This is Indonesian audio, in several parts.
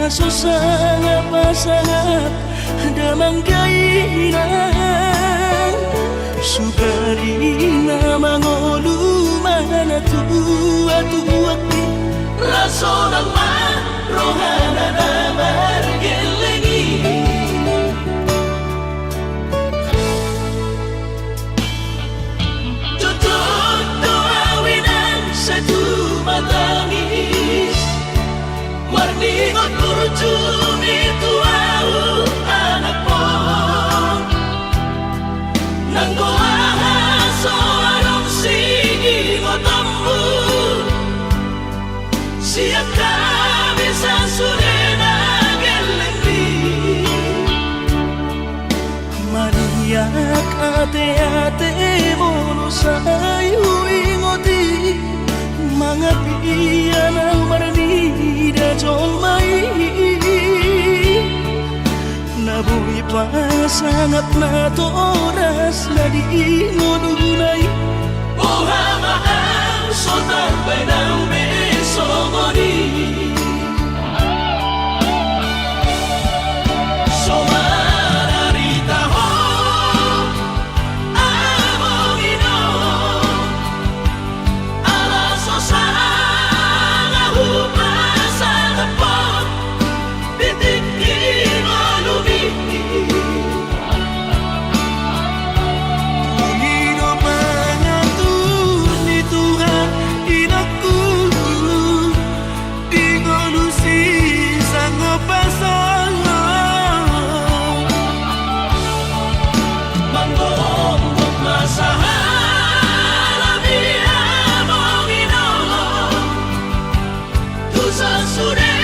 Susah pasangat damang kainan Sukarina mangolu mana tua-tua Rasonan man rohana na margelengi Tutup doawinan satu matangis Marningot kurjum itu au anak mo Nanggoaha soarong sigi ngotammu Siap kami sasurena gelengdi Maniak ate-ate mono sayu ingoti Mangapian ang marani da jolmai Nabuhi pa sangat na toras na di ngodunay Buha mahal sotar benang besogoni Somararita ho amongino Ala sosanga hupasa napot Bitikin olumi Pangino pangatun ni Tuhan inakku Di ngolusi sanggup pasang Manggong masahala biya mongino Tusa sude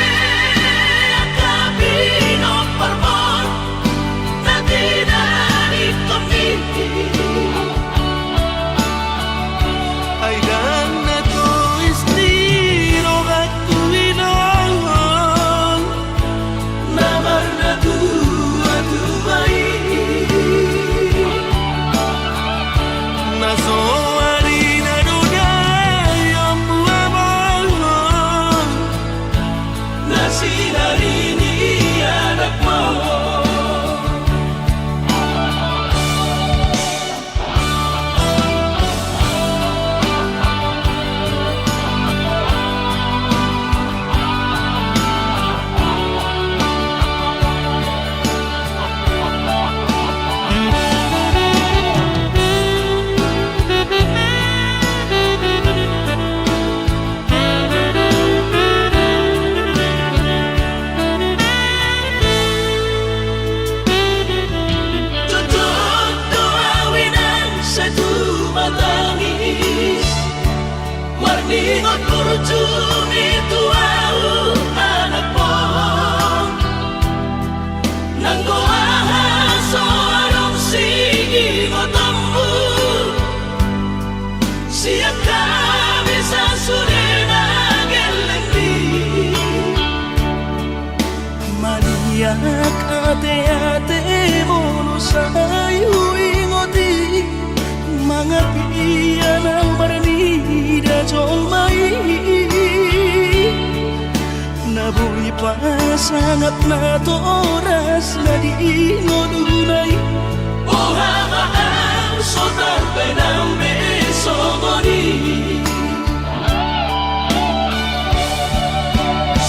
akabino parmon Nanti dari kami Ay gana to istiro aku inong Namar na tua-tuai Naso harina dunia yang buamong Nasi dari ni anak mau Tutup doawinan satu matangis Marningot kurjum itu au anak pohon Nanggoaha soarong sigi ngotammu Siap kami sasurena gelengdi Maniak ate-ate mono sayu ingoti Mangapian ang marani da jolmai Nabuhi pa sangat na toras na di ngodunay Buha mahal sotar benang besogoni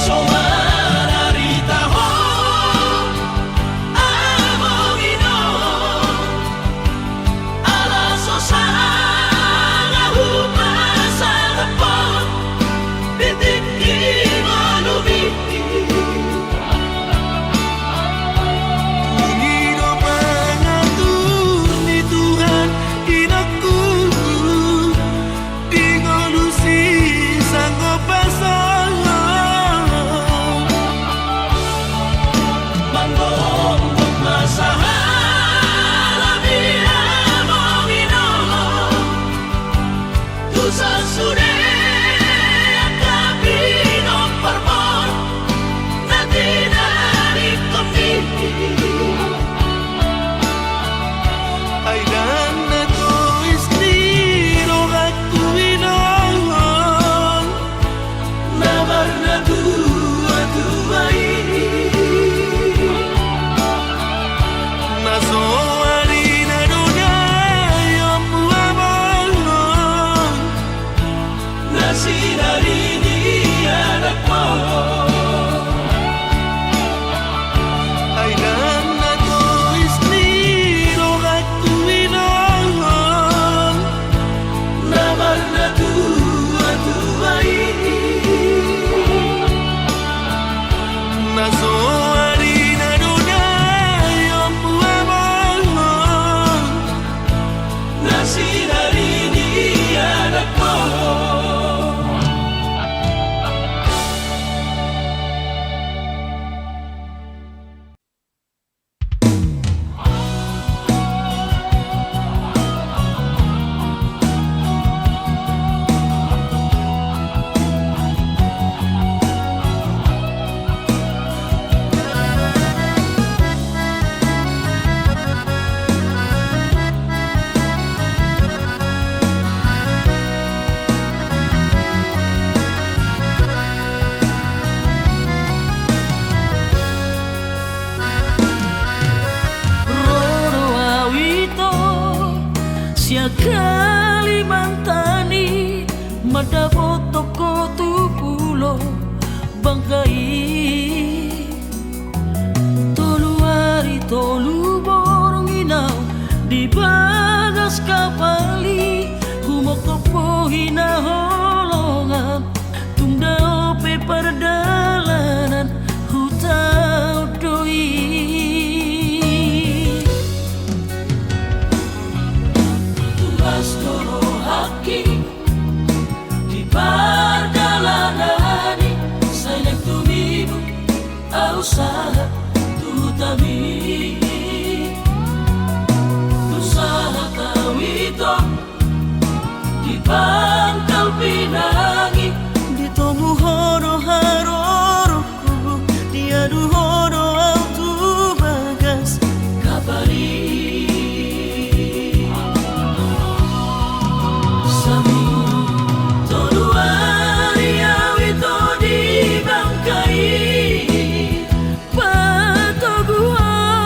Somararita ho amongino Ala sosanga hupasa napot Bitikin olumi Pangino pangatun ni Tuhan inakku Di ngolusi sanggup pasang Manggong masahala biya mongino Tusa sude akabino parmon Kalimantani madapot toko tu pulo bangkai tolu hari tolu borong inau di bagas kapali humok topo hina holongan tunda ope perdalanan hutau doi tugas toro haki di perdalanan sayang tumibu usaha tutami usaha kawito di pangkal pinangi di tomu hono haroroku diadu hono autu bagas kapali sami tolu hari awito di bangkai patoguan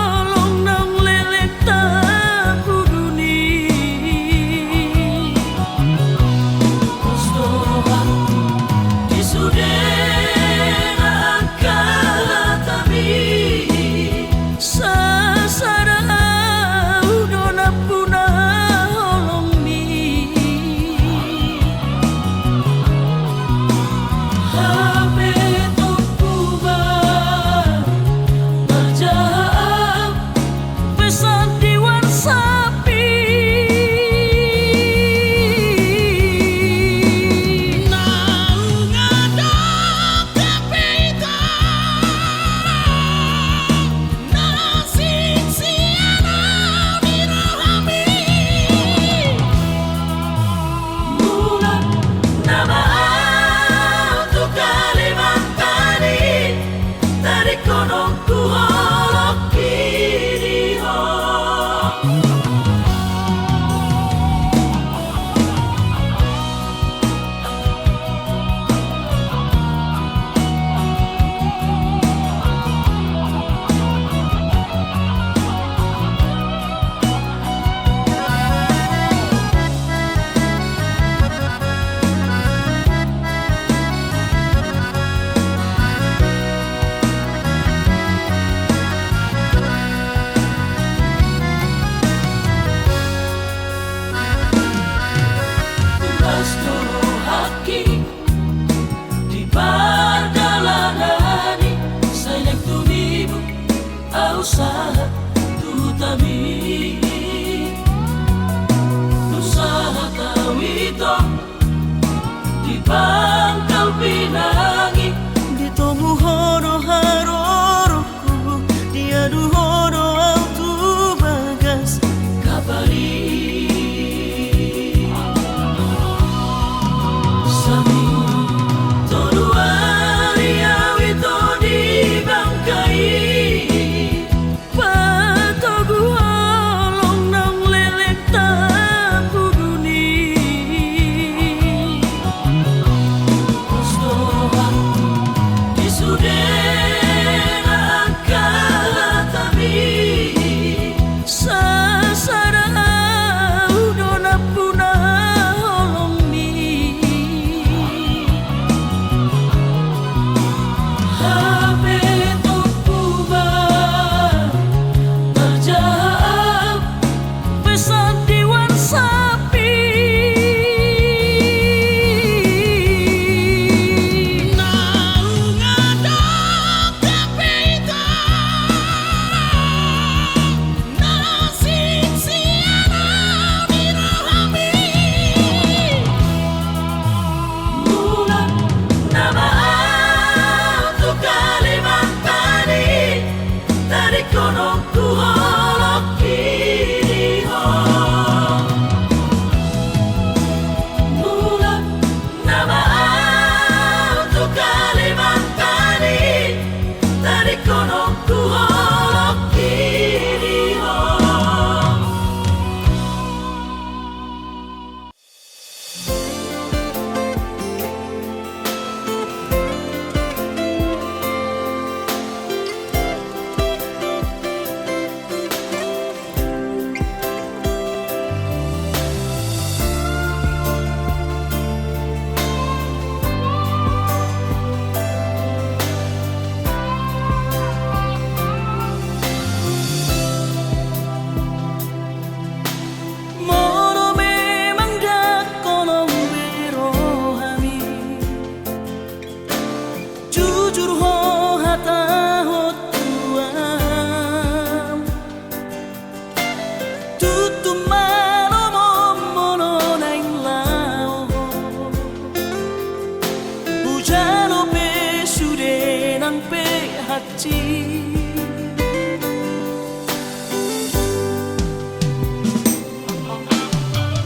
hati.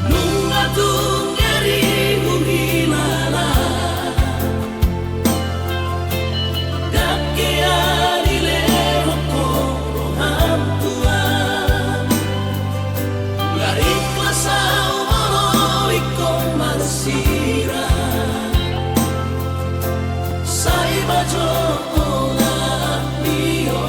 Nunga tunggeri uhilala Dakeani leho koro hamtua La ikhlas au molo ikong magsira Sa iba jo na miyo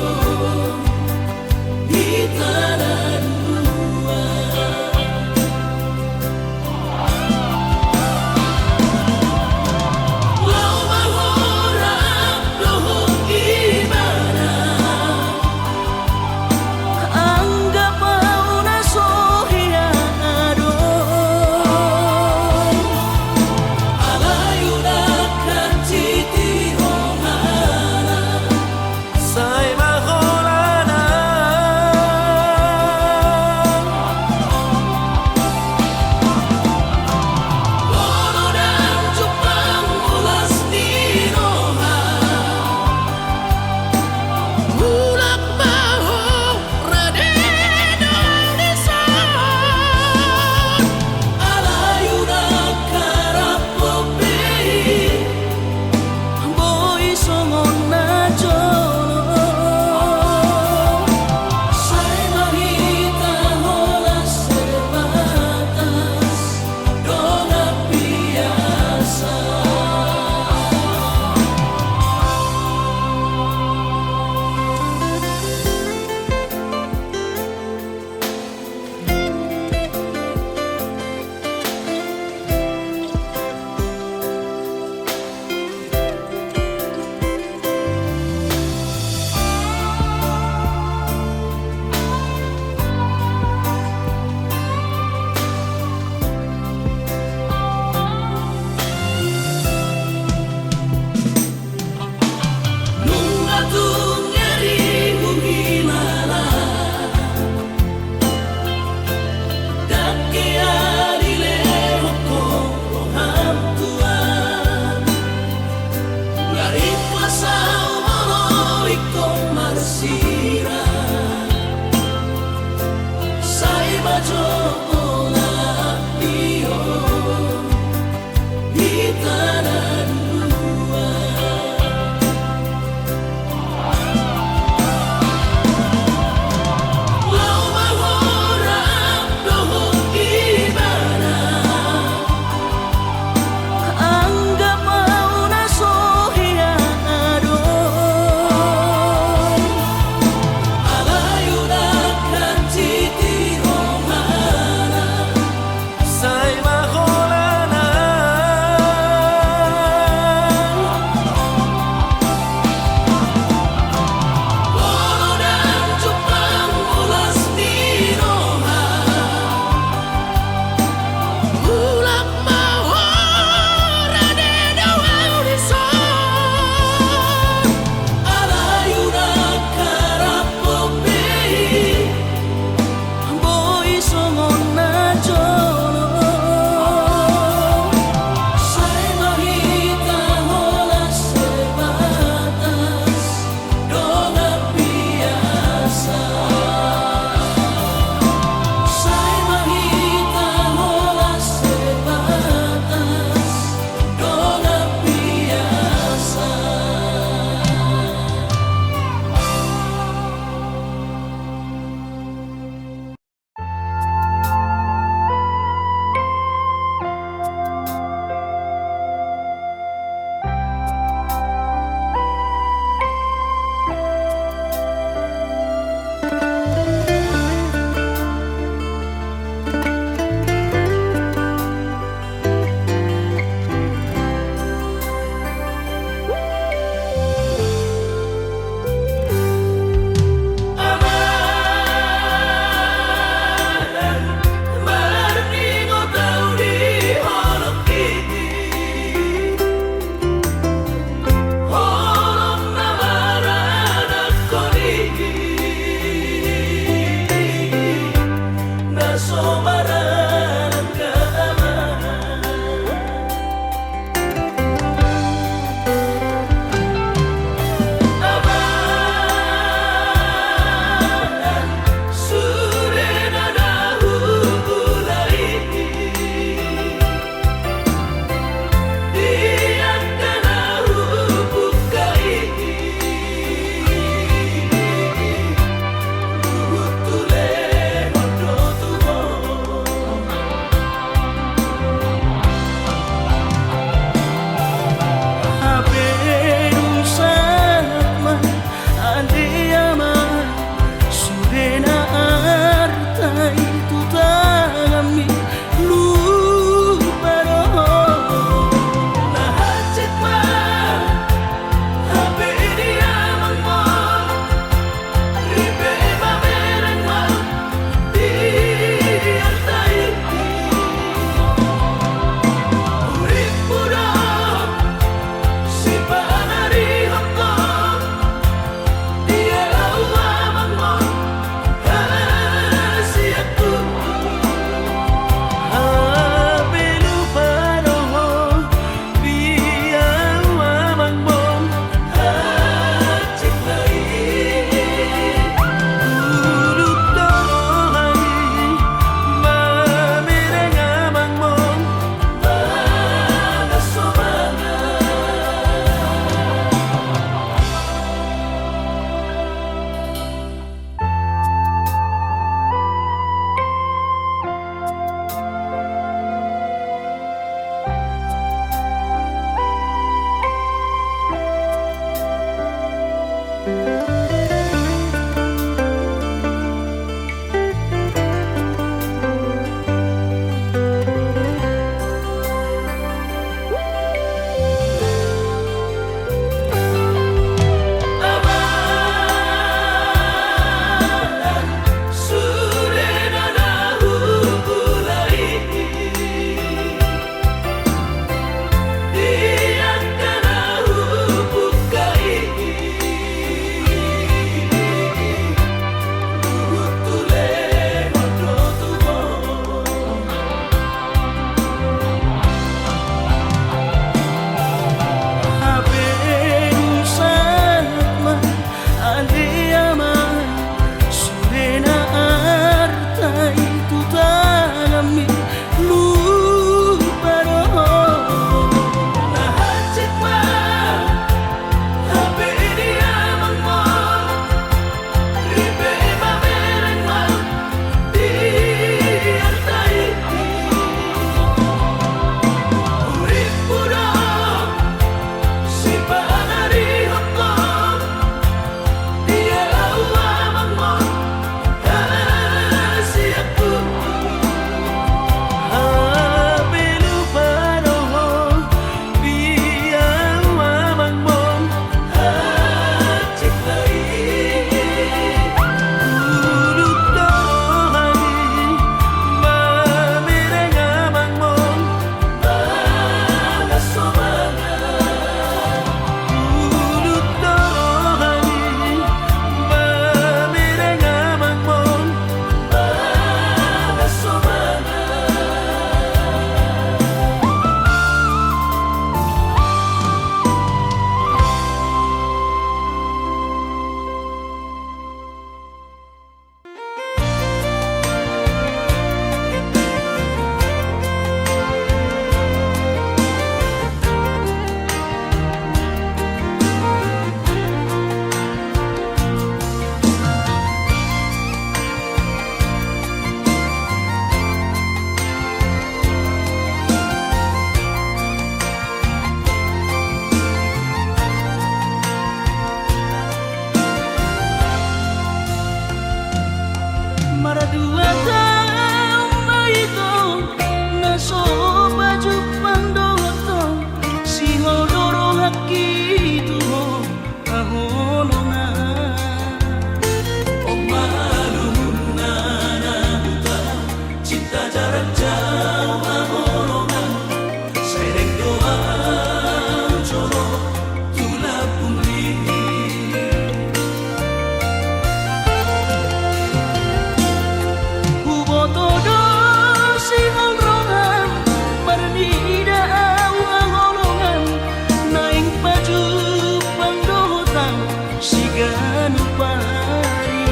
siga nu pari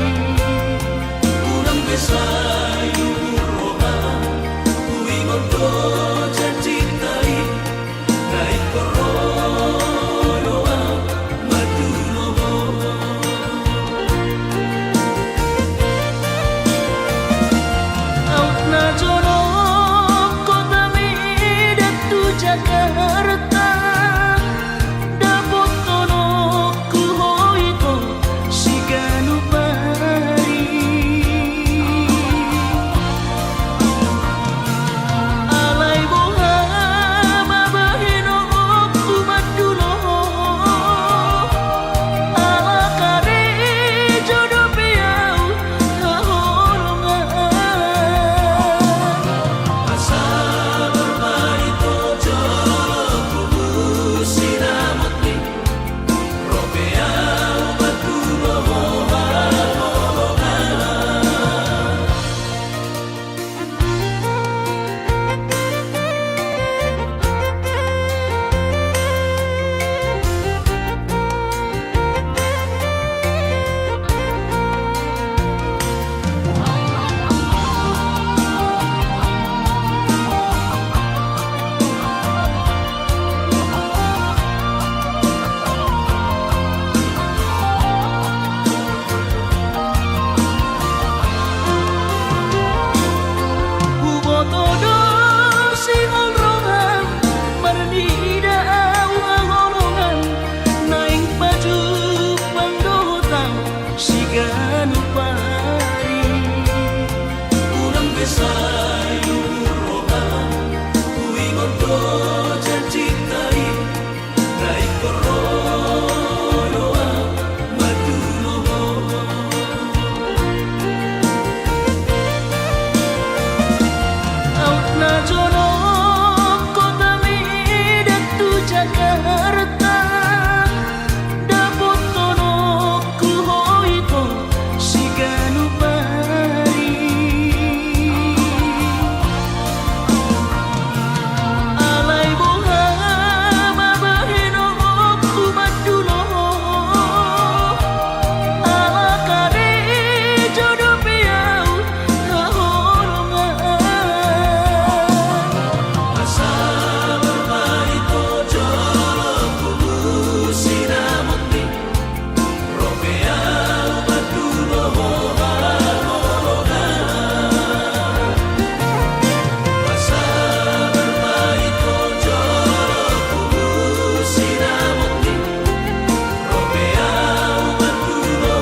urang besayu roha kuwi ngondo janji tai kai koronoa madunoho autna joro kota midatu Jakarta dapotono ku hoito siga nu pari alai boha mabahino ku maduno ala kare jodoh piau haholongan asa bermain tojo kubu sinamutni ropea maduno Ubotodo singol rohan marnida awangolongan naing baju pangdotan siga nu pari urang besayu rohan kuwi ngondo janji tai kai koronoa madunoho autna joro kota midatu Jakarta dapotono ku hoito siga nu pari alai boha mabahino ku maduno ala kare jodoh piau haholongan asa bermain tojo kubu sinamutni ropea maduno haholongan asa bermain tojo kubu sinamutni ropea maduno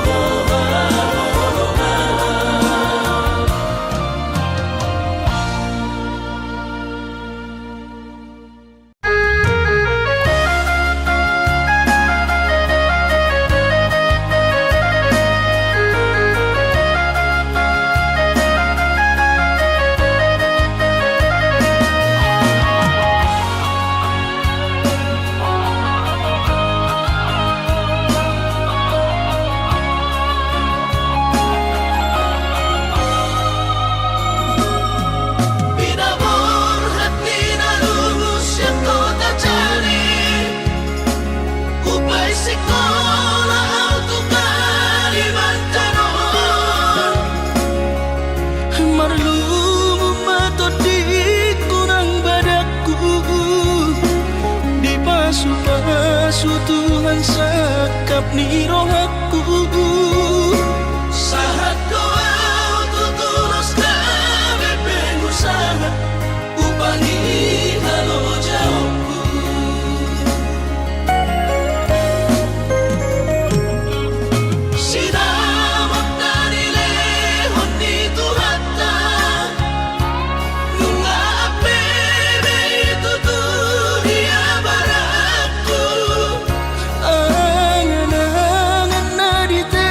Binabur hati na lulus yang kau tak cari upay sekolah auto Kalimantan marlumu matot di kurang badaku di pasu-pasu Tuhan sakap ni rohaku sahat doa tutulus kami pengusaha upangi halo jawabku sinamak dari lehon itu hatta nunga apebe itu dunia baratku angan-angan na di te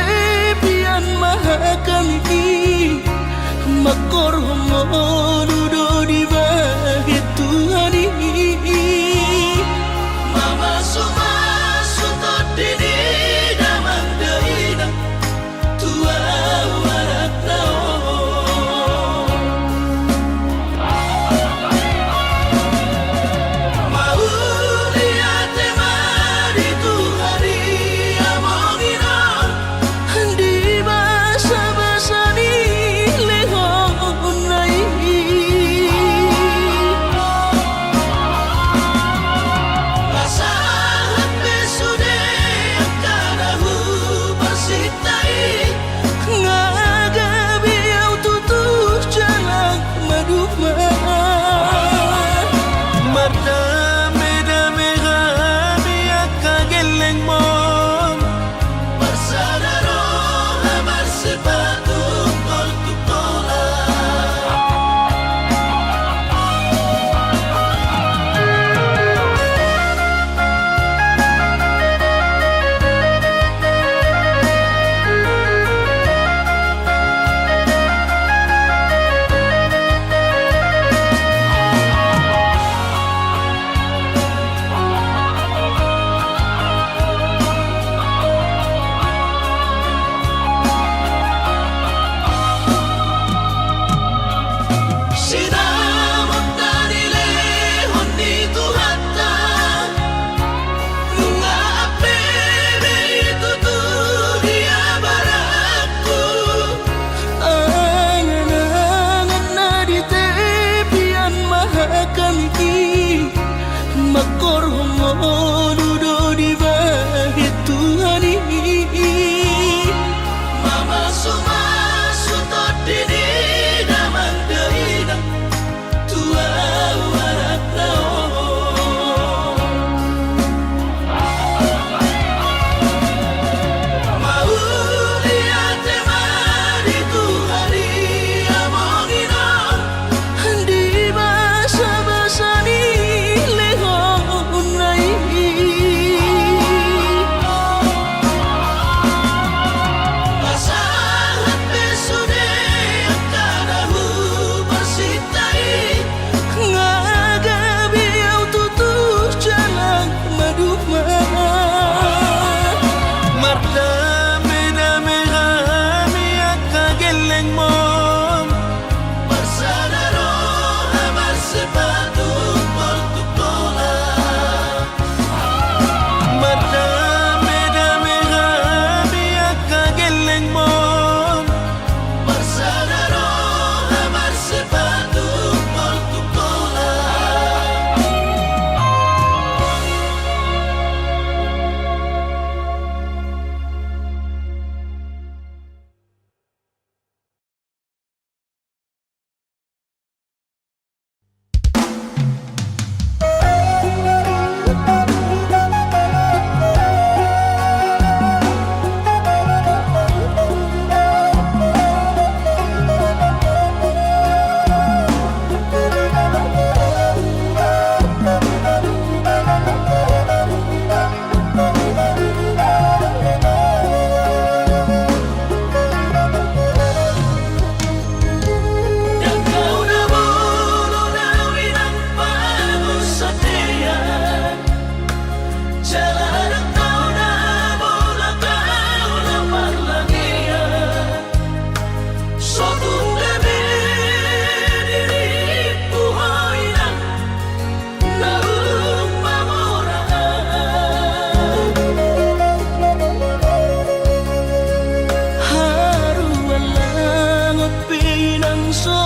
so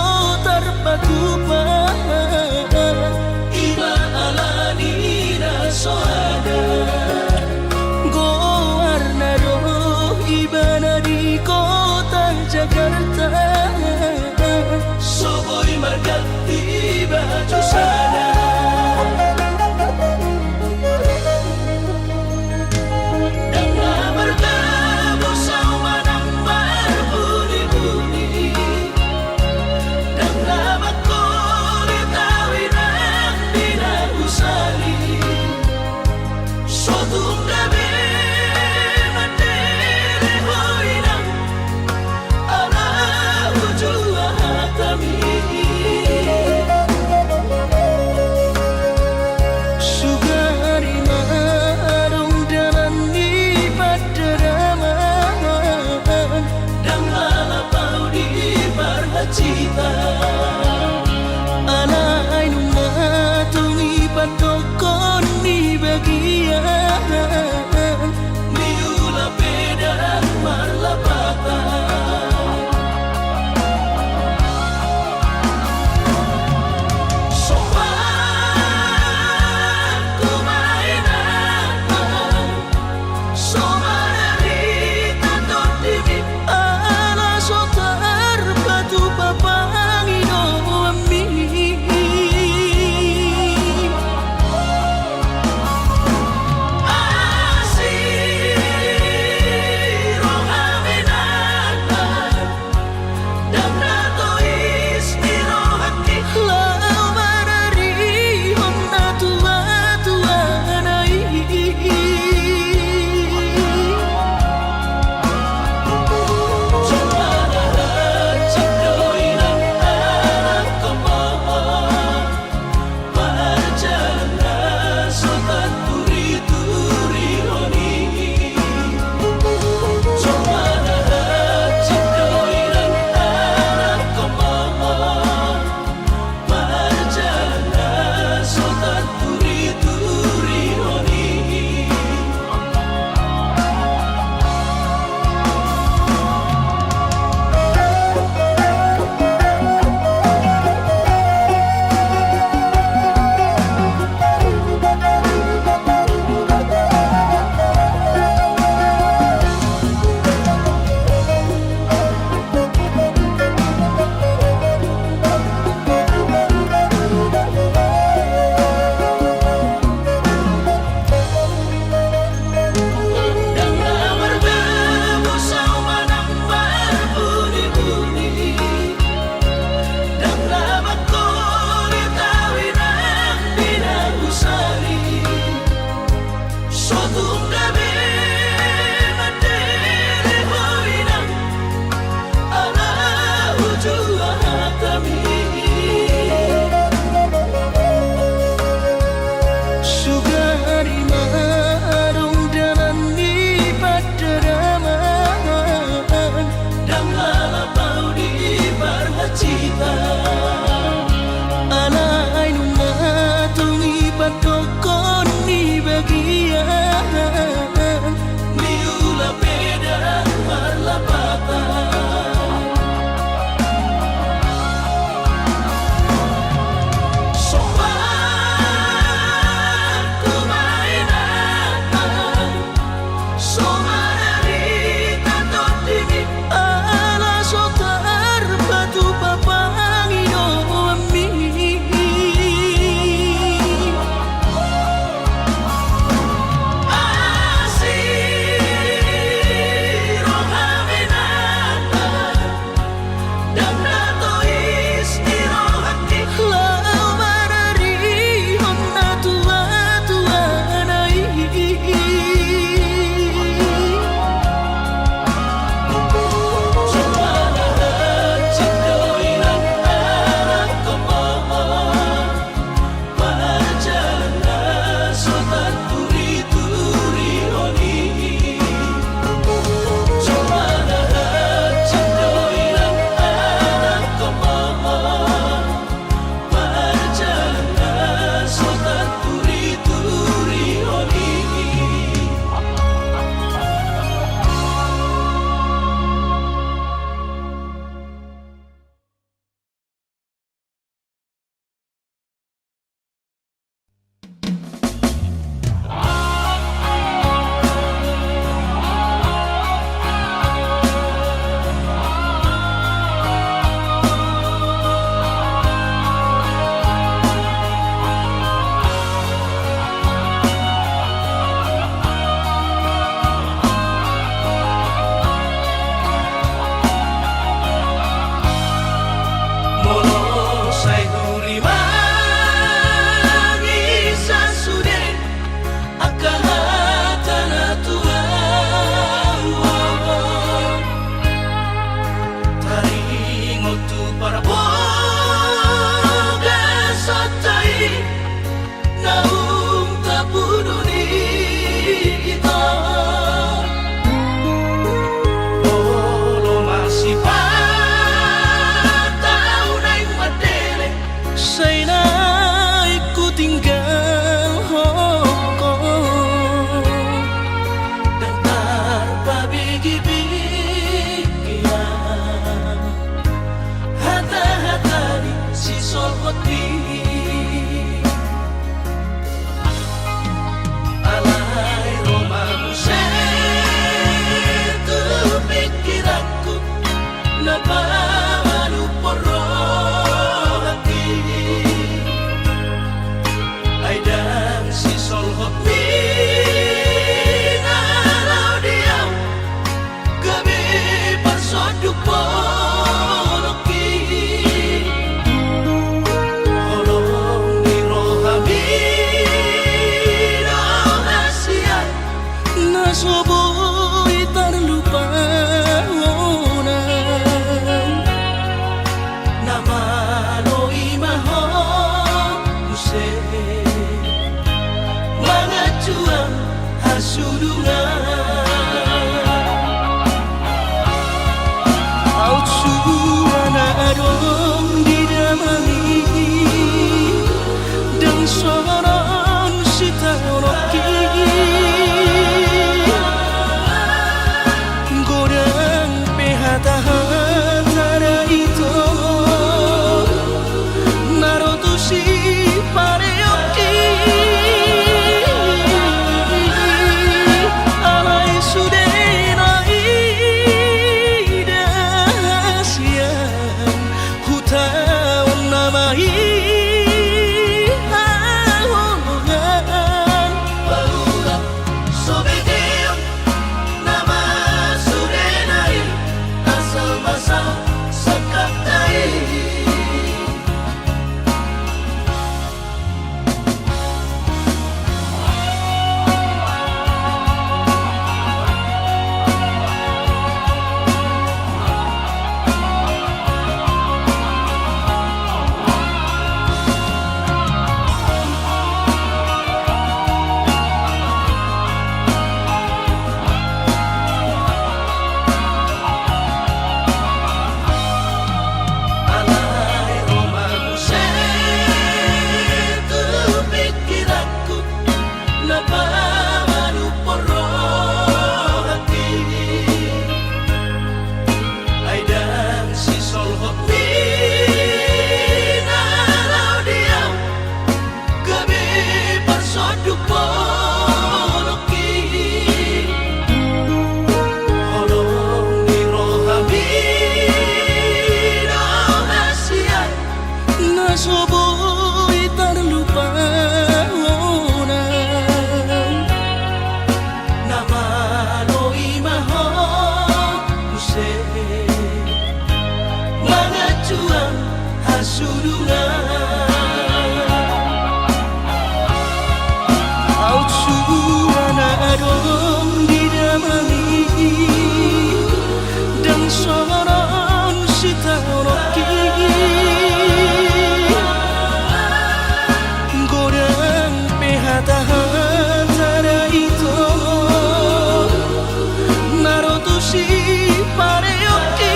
terpatupa Iba alani na soada go warna do iba na di kota Jakarta Soboy margati baju sana Dengan bertemu sama nang berbunyi-bunyi Dengan makuli tawinang dinagusali Sotung gabi mandiri hoinang Anak suara adong didamai dan soron sitaroki godang pehata-hatara itu narotusi pareoki alai sudenai dasian hutawan namai Paula Sobedeon nama sudenai asal basa sakaptai alai romance tu pikiranku napamanu porro hati aidan si solhot nalau diam gabe parsoduk poloki holong di rohami rahasia nasoboy terlupa nama loi maho use mangacuan hasudungan Out suara adong didamai dan soron sitaroki godang pehata-hatara itu narotusi pareoki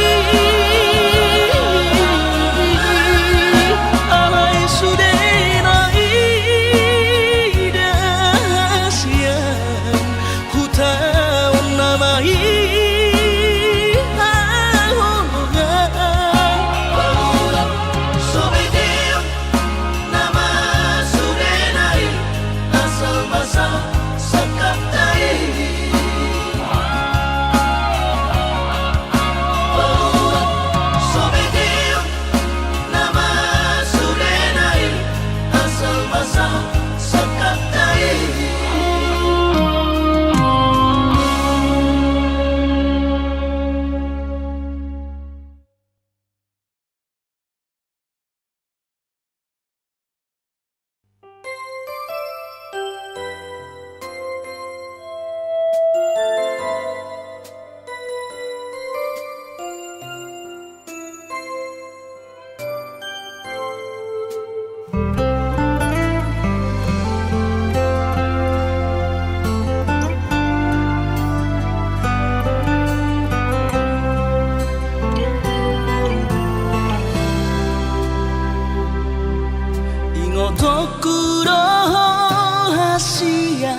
alai sudenai dasian hutawan namai Paula Sobedeon nama sudenai asal basa sakaptai Paula Sobedeon nama sudenai asal basa sakaptai ingotokuro hasia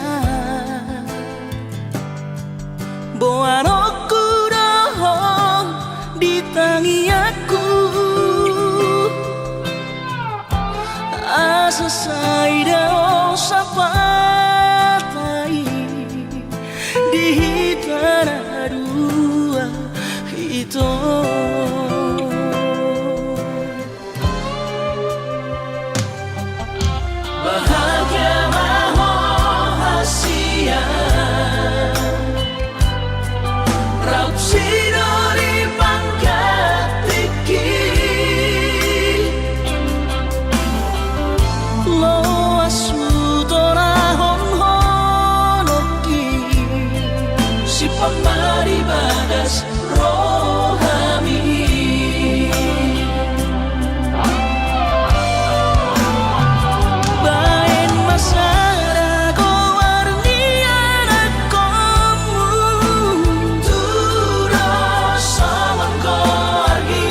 boarokuro ditangiaku asa saida osapatai di hitara dua itu bahagia maho hasia raut sidori pangkat tiki lo asutora honhonoki si pamari badas rohami baen masara ko warniana komu Turo sawan ko argi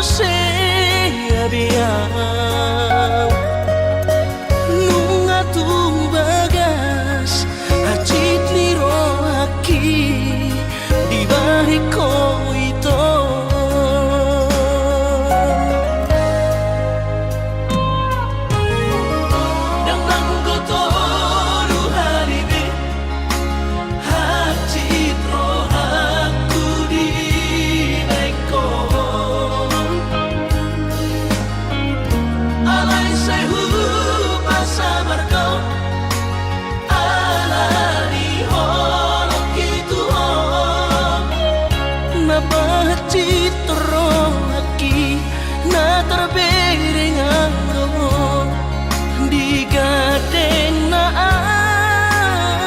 sea biang nunga tu bagas acit liro aki di balik ko ito Nang langgo to ruhalibe Hati aku di eko Alay sayu pasabar kau Alani holok itu Nabahati toro aki na terbering aro di gadeng na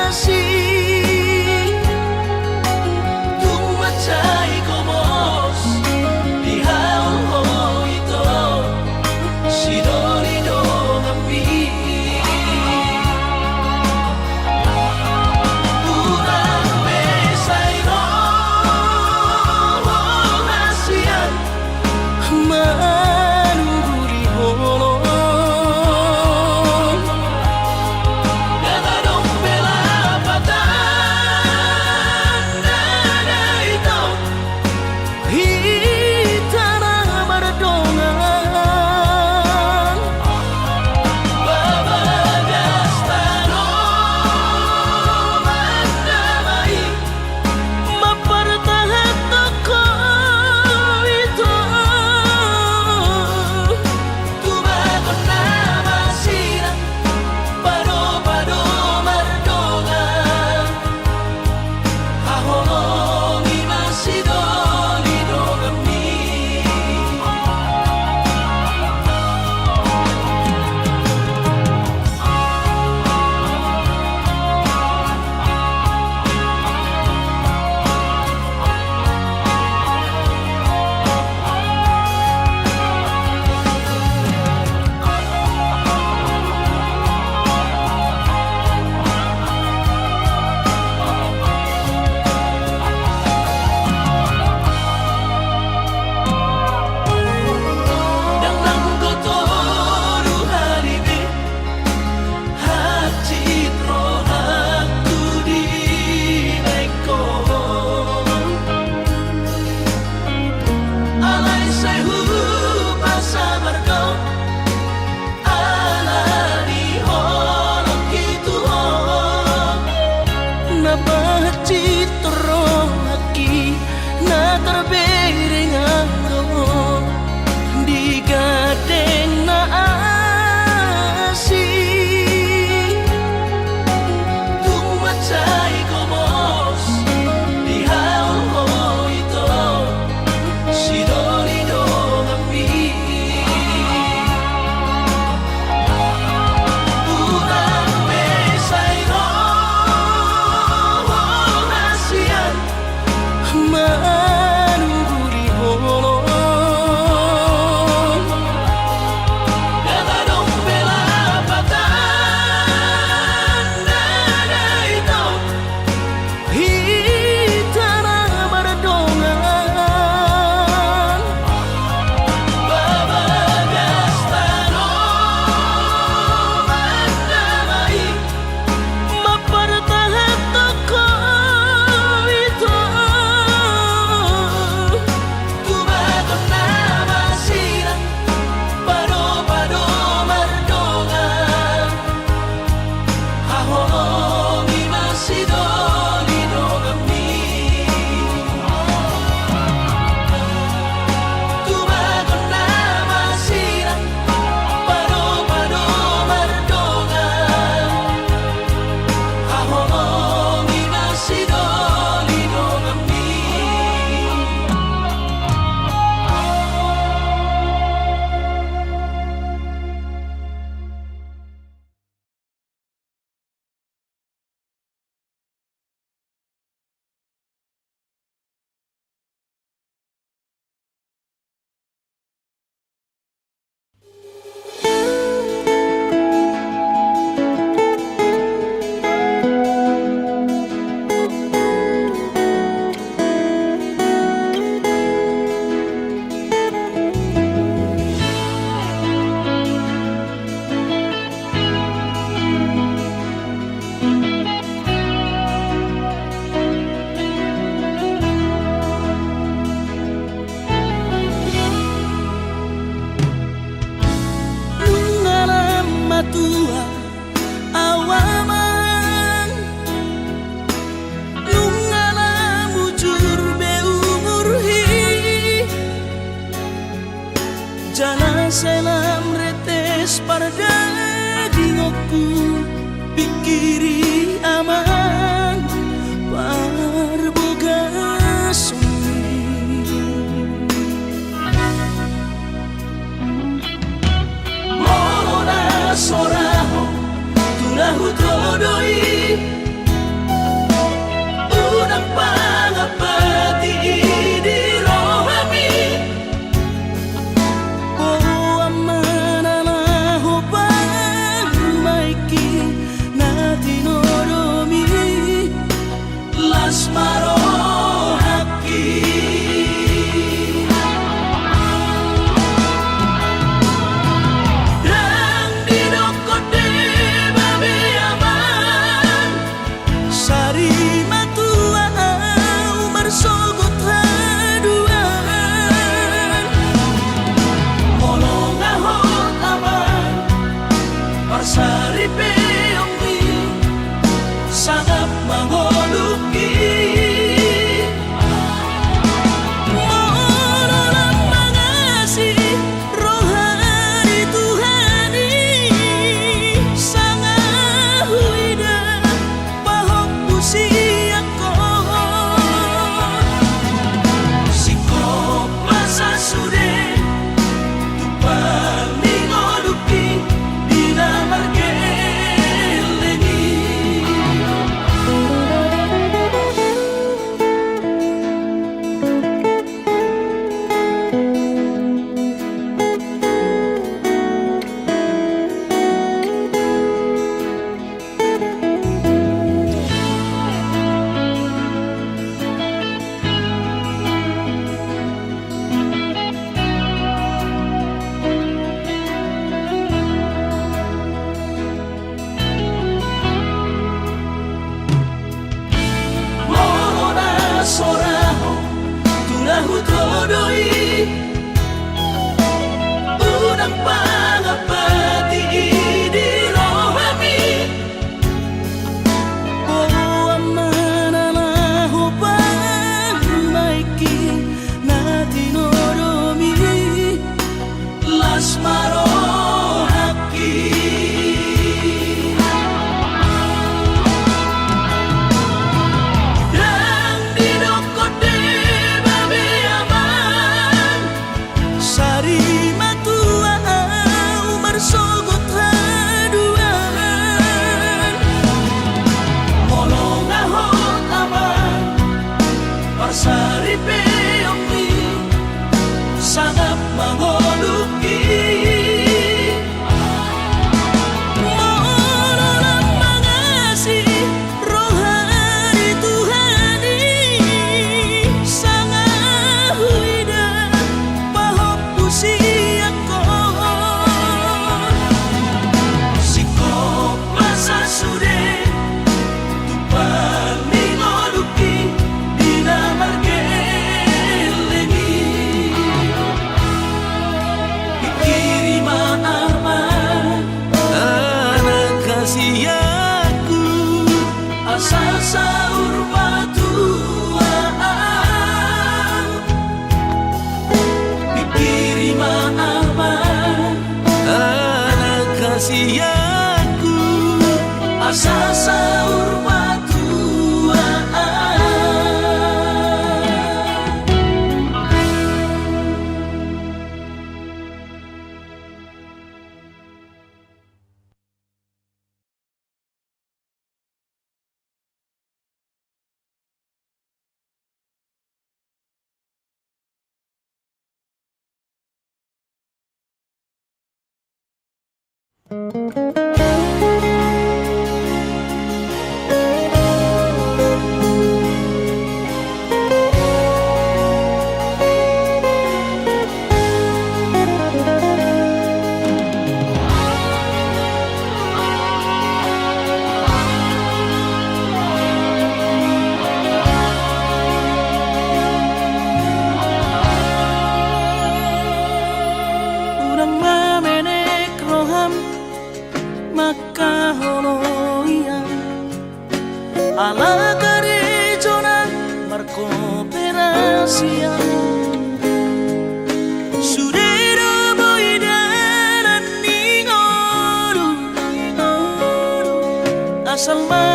asi Tumacay komos di hao ito Sidolido kami Urang besay no Asian manuri holo Nagadong pelapatan Nada ito hitana bardongan Babagas tanong Mandamay mapartahan ako ito Tumagon na masira Pado-pado mardongan Ahong imasidolido kami Nang langgo to ruhalibe Hati aku di eko Alay sayu pasabar kau Alani holok itu nabahati toro aki na terbering aro di gadeng na asi Tumacay komos di hao ito Sidolido pardagingku pikiri aman parboga sumi molona soraho tulahu todoi unang pangapati di rohami oh amananaho pangmaiki na tinoromi las marohaki dan didokote babe aman sari matua umar sogot haduan molong ahot aman parsari peongmi sangat mangoluki mololang mangasi rohani Tuhani sangat huida pahok usiako sikop masa sude tupang ningoluki dina margelengi molona soraho tulahu todoi unang pangapati di rohami oh amananaho pangmaiki na tinoromi las marohaki dan didokote babe aman sari matua umar sogot haduan molong ahot aman parsari peongmi sangat mangoluki mololang mangasi rohani Tuhani sangat huida pahok usiako sikop masa sude tupang ningoluki dina margelengi pikiri maaman anak kasihku asal sahur matuaan pikiri maaman anak kasihku asal sahur matuaan.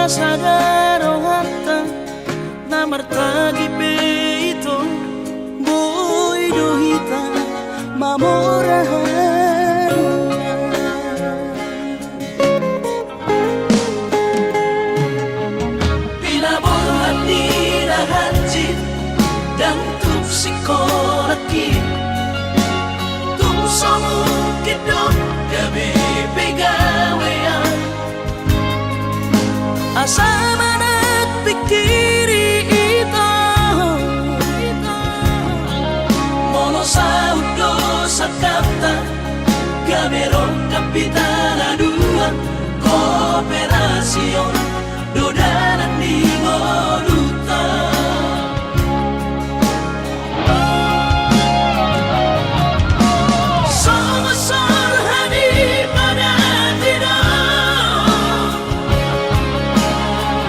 sadaro hatta na martagi peito boy dohita mamorahan pinaborhat ni rahanjit dan tupsikolaki tumsomu kidok gabi pegawean asa manat pikiri ito mono sa udo sa kapta gamerong kapitana dua kooperasyon dodanan di Moduta Somasor hani pada tidak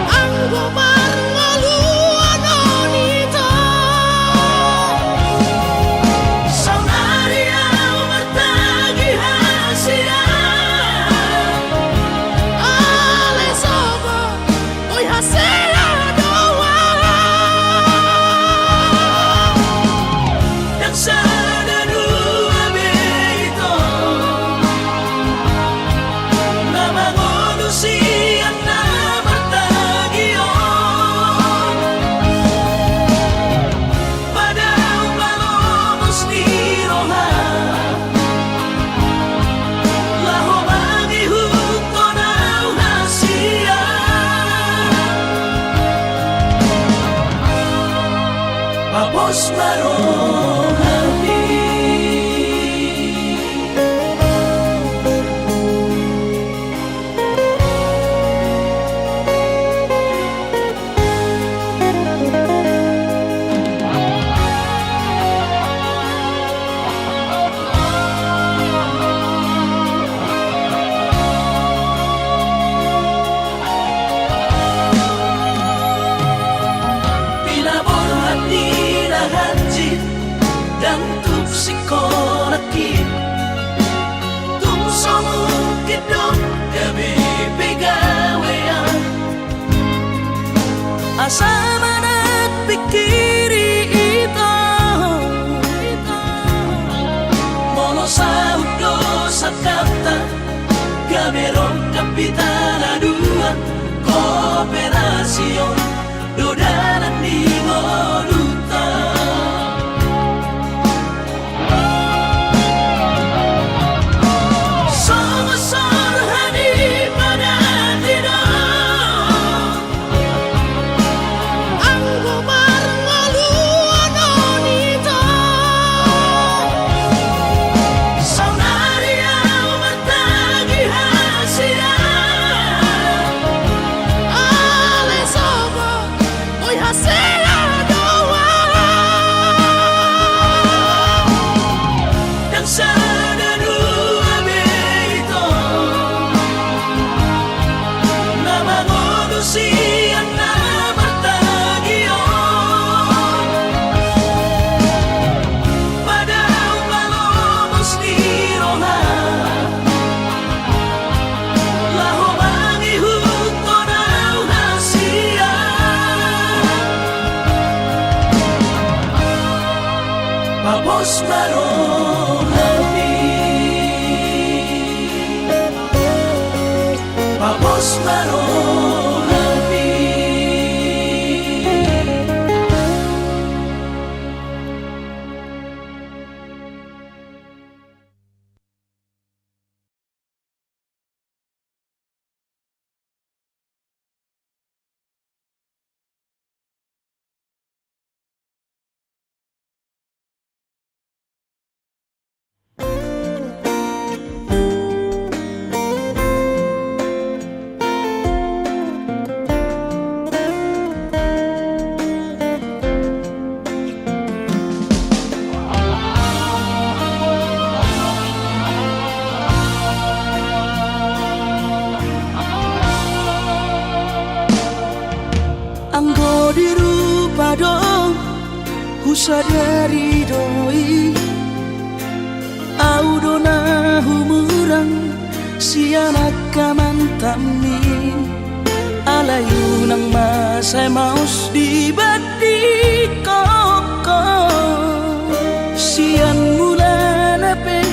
ang gumar ngaluan onito Saunaria umatagi hasia Ale sobo oy hasia doa yang sana dua beito na mangonusian na martagion pada umalomos ni roha laho mangihuto na hasia Papos marohani pinaborhat ni rahanjit dan tupsikolaki tumsomu kidok gabi pegawean asa manat pikiri ito mono sa udo sa kapta gamerong kapitana dua kooperasyon dodanan di Moduta Somasor hani pada tidak ang gumar ngaluan onito Saunaria umatagi hasia Ale sobo oy hasia doa yang sana dua beito na mangonusian na martagion pada umalomos ni roha laho mangihuto na hasia Papos marohani Papos marohani Anggo dirupa dong husadari doi Audona humurang sianak kamantami layu nang masay maus di badi koko sian mula nape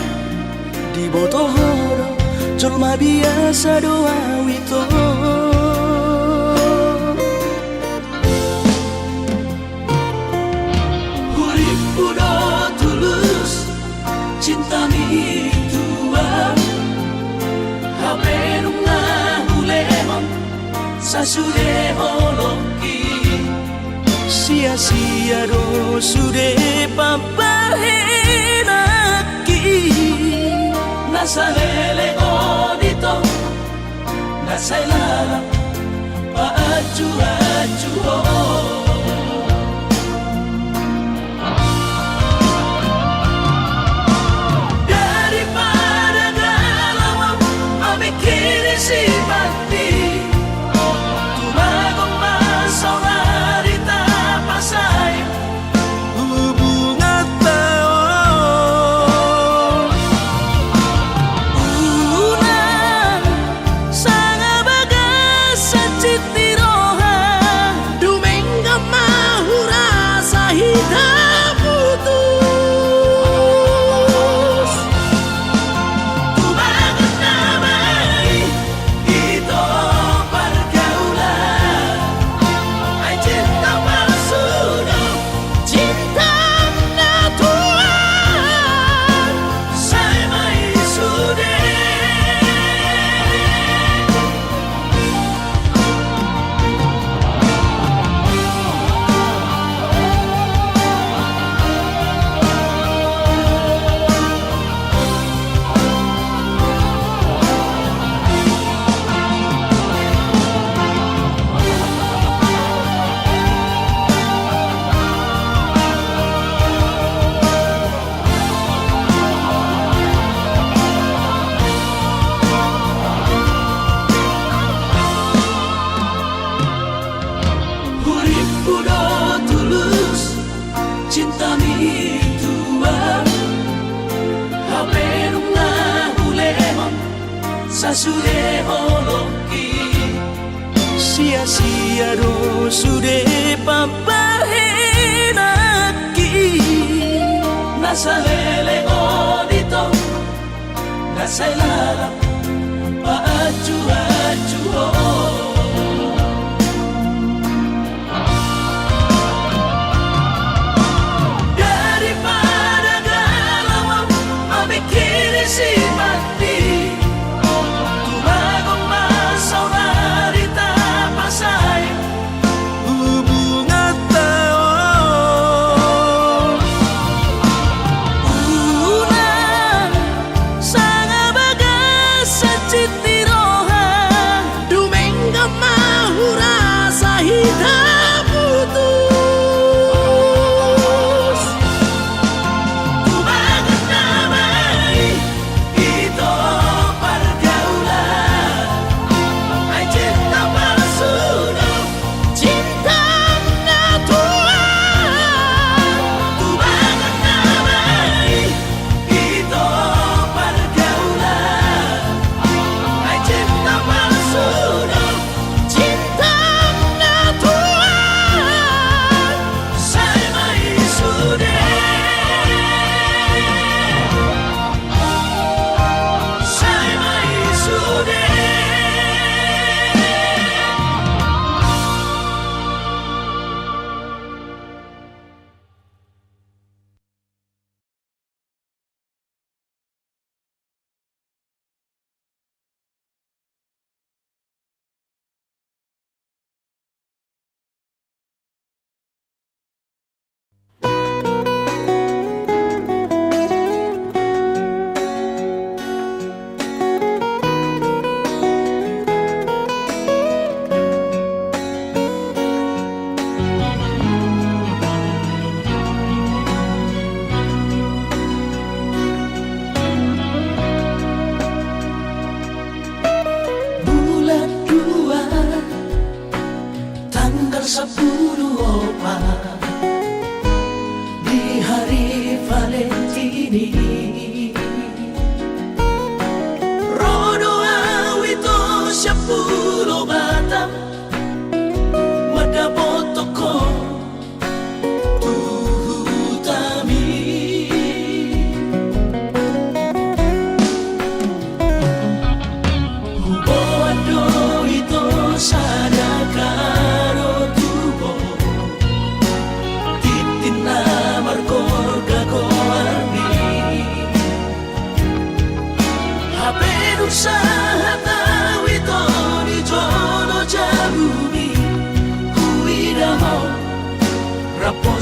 di botohoro colma biasa doa wito hurip udo tulus cinta mi tua hape nunga hulemon sasude holoki sia-sia do sude papahenaki nasalele odito nasailara paaju-aju daripada galau memikiri si mati sasude holoki sia-sia do sude papahenaki nasalele odito nasailara paaju-aju daripada galau memikiri si mati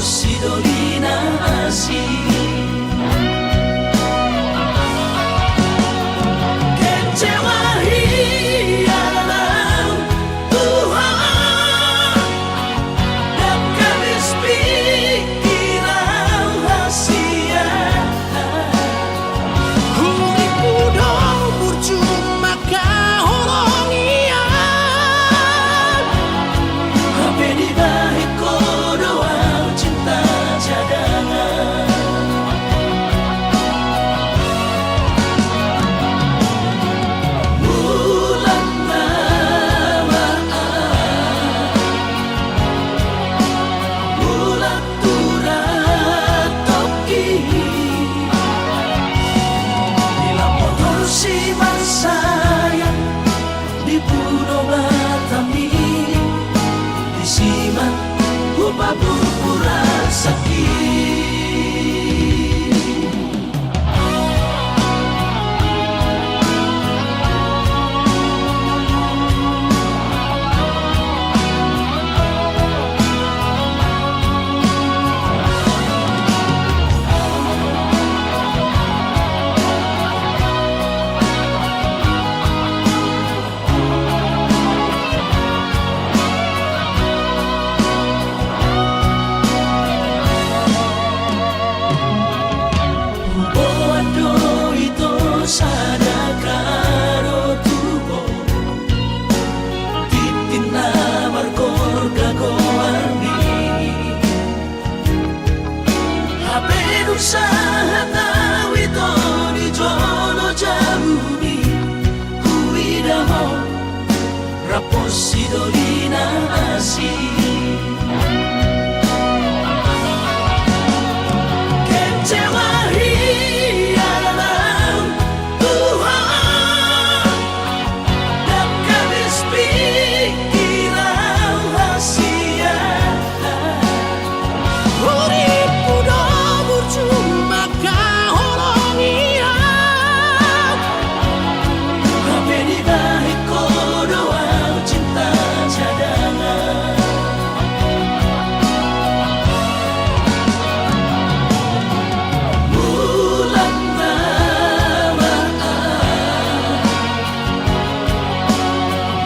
Sidolina asih kecewa hialah Tuhan dan habis pikiran hasia Huri pudong percuma kahorong iya Hape di balik kodoa cinta cadangan Bulan namaan Bulan turat toki Bila motor si sayang di Pulau Batami Disiman upah pura sakit sadakaro tubo titina markorga goarni habe usaha tawito di jono jamuni huidaho rapos sidolina asih kecewa hialah Tuhan dan habis pikiran hasia Huri pudong percuma kahorong iya Hape di balik kodoa cinta cadangan Bulan namaan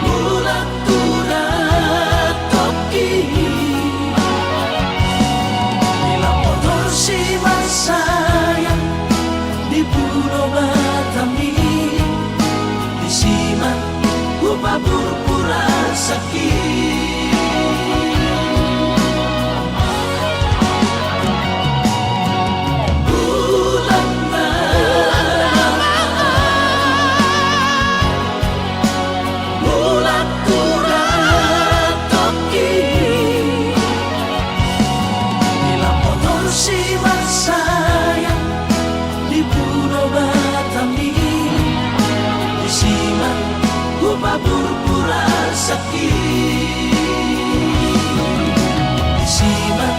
Bulan turat toki Bila motor si sayang di Pulau Batami Disiman upah pura sakit Bulan Bulan turat toki Bila motor si sayang di Pulau Batami Disiman upah pura sakit Disiman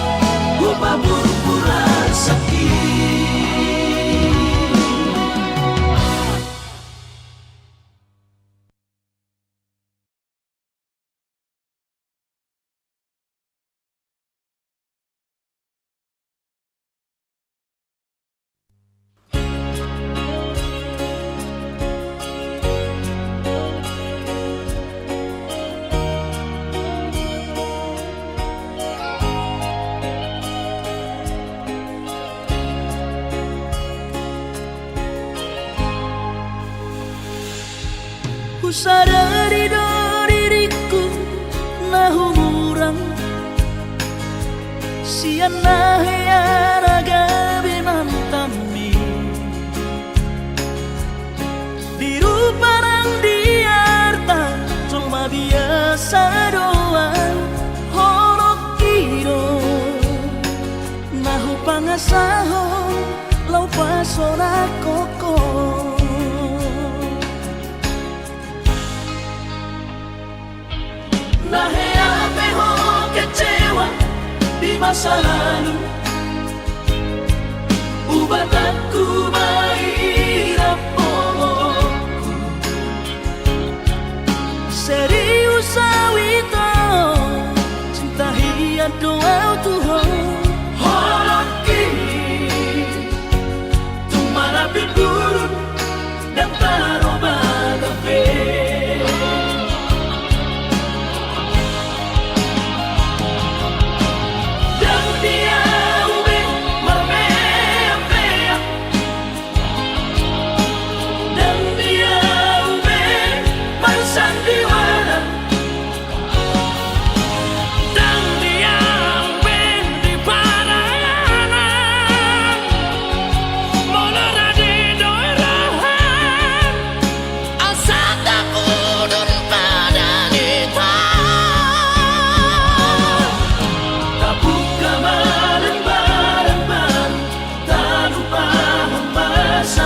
upah pura sakit Ku sadari do diriku nahu murang siana raga binantami diru parang diarta cuma biasa doang horok kiro nahu pangasaho lau pasona koko Nahea peho kecewa di masa lalu Ubataku mahirap pomoku Serius awito cinta hiat doa Tuhan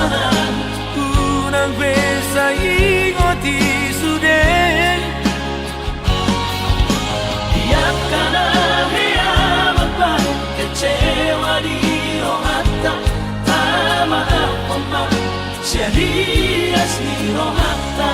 kesalahan Unang besa ingot isude Tiap kana hea magbago kecewa di rohata Tama ako ma siya rias ni rohata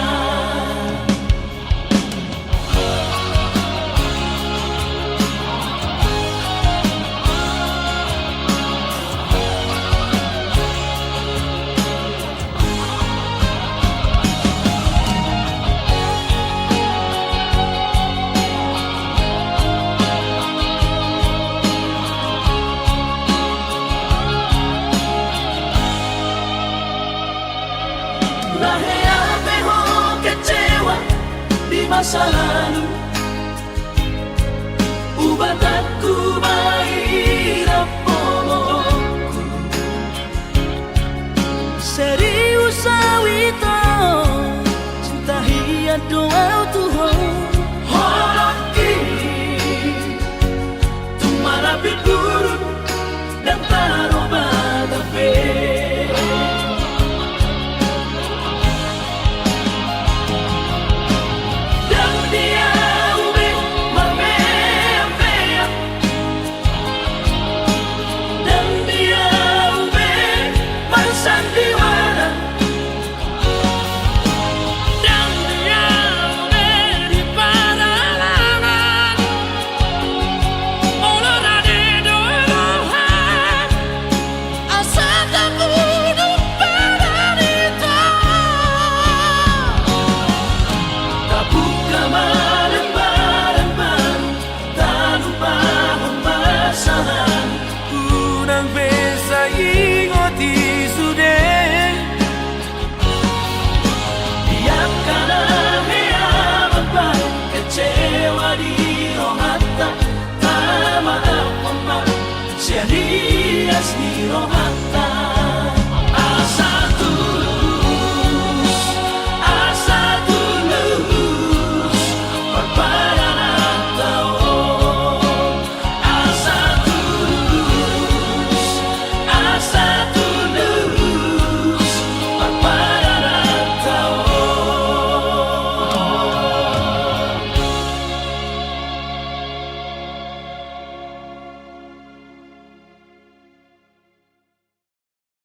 Lahea ho kecewa di masa lalu Ubah aku mahirap pomoku Serius awito cinta hiat doa Tuhan